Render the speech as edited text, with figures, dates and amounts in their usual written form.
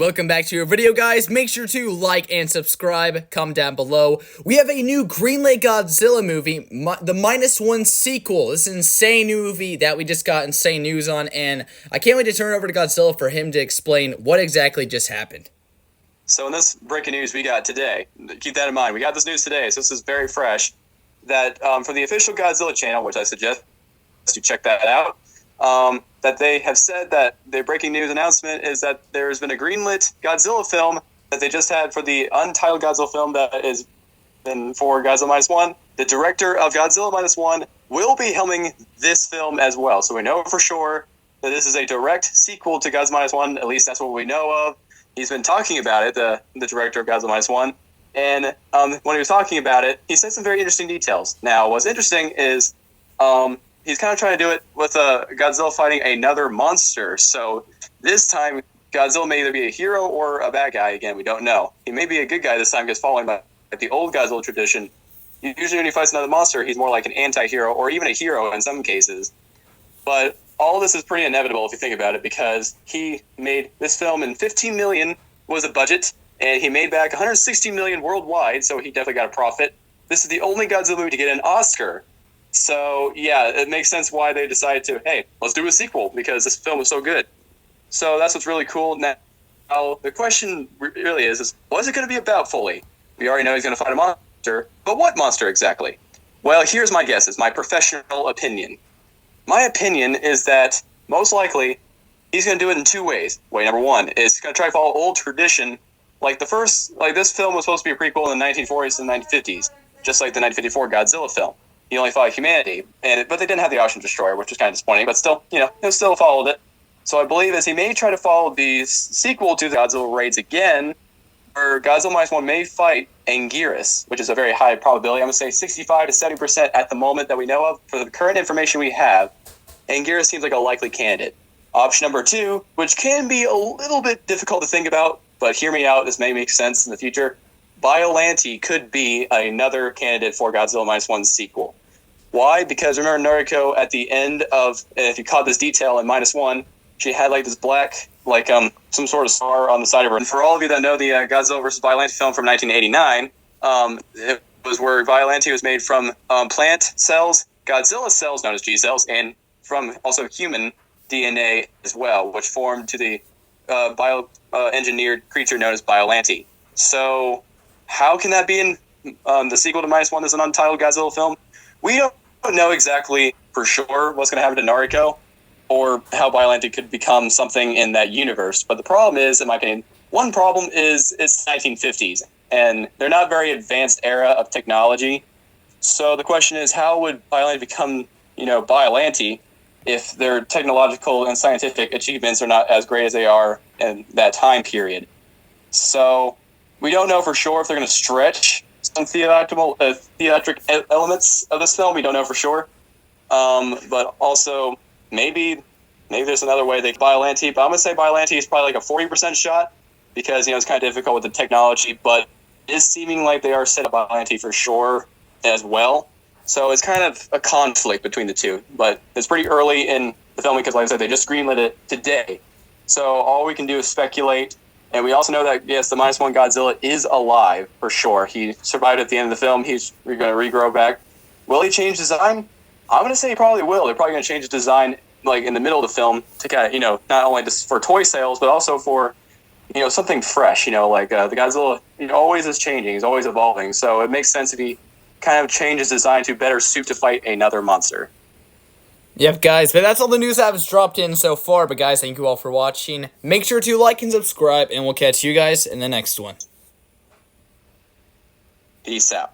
Welcome back to your video, guys. Make sure to like and subscribe. Comment down below. We have a new greenlit Godzilla movie, the -1 sequel. This is an insane new movie that we just got insane news on, and I can't wait to turn it over to Godzilla for him to explain what exactly just happened. So in this breaking news we got today, keep that in mind, we got this news today, so this is very fresh, that for the official Godzilla channel, which I suggest you check that out, that they have said that their breaking news announcement is that there's been a greenlit Godzilla film that they just had for the untitled Godzilla film that is been for Godzilla -1. The director of Godzilla -1 will be helming this film as well. So we know for sure that this is a direct sequel to Godzilla -1. At least that's what we know of. He's been talking about it, the director of Godzilla -1. And when he was talking about it, he said some very interesting details. Now, what's interesting is he's kind of trying to do it with Godzilla fighting another monster. So this time, Godzilla may either be a hero or a bad guy. Again, we don't know. He may be a good guy this time because following the old Godzilla tradition, usually when he fights another monster, he's more like an anti-hero or even a hero in some cases. But all this is pretty inevitable if you think about it, because he made this film in $15 million was the budget, and he made back $160 million worldwide, so he definitely got a profit. This is the only Godzilla movie to get an Oscar. So, yeah, it makes sense why they decided to, hey, let's do a sequel, because this film was so good. So that's what's really cool. Now, the question really is what is it going to be about fully? We already know he's going to fight a monster, but what monster exactly? Well, here's my guess. It's my professional opinion. My opinion is that, most likely, he's going to do it in two ways. Way number one is he's going to try to follow old tradition. Like this film was supposed to be a prequel in the 1940s and 1950s, just like the 1954 Godzilla film. He only fought humanity, but they didn't have the Ocean Destroyer, which was kind of disappointing, but still, he still followed it. So I believe as he may try to follow the sequel to the Godzilla raids again, where Godzilla -1 may fight Anguirus, which is a very high probability. I'm going to say 65 to 70% at the moment that we know of. For the current information we have, Anguirus seems like a likely candidate. Option number two, which can be a little bit difficult to think about, but hear me out, this may make sense in the future. Biollante could be another candidate for Godzilla -1 sequel. Why? Because remember Noriko at the end of, if you caught this detail in -1, she had like this black, like some sort of star on the side of her. And for all of you that know the Godzilla vs. Biollante film from 1989, it was where Biollante was made from plant cells, Godzilla cells known as G cells, and from also human DNA as well, which formed to the engineered creature known as Biollante. So how can that be in the sequel to -1 as an untitled Godzilla film? We don't know exactly for sure what's going to happen to Noriko or how Biollante could become something in that universe. But the problem is, in my opinion, one problem is it's 1950s, and they're not very advanced era of technology. So the question is, how would Biollante become, Biollante if their technological and scientific achievements are not as great as they are in that time period? So we don't know for sure if they're going to stretch some theatric elements of this film. We don't know for sure. But also, maybe there's another way they can Biollante. But I'm going to say Biollante is probably like a 40% shot because, it's kind of difficult with the technology. But it is seeming like they are set up Biollante for sure as well. So it's kind of a conflict between the two. But it's pretty early in the film because, like I said, they just greenlit it today. So all we can do is speculate. And we also know that, yes, the -1 Godzilla is alive, for sure. He survived at the end of the film. He's going to regrow back. Will he change design? I'm going to say he probably will. They're probably going to change his design, like, in the middle of the film to kind of, not only just for toy sales, but also for, something fresh. Like the Godzilla, always is changing. He's always evolving. So it makes sense if he kind of changes design to better suit to fight another monster. Yep, guys, but that's all the news that was dropped in so far. But, guys, thank you all for watching. Make sure to like and subscribe, and we'll catch you guys in the next one. Peace out.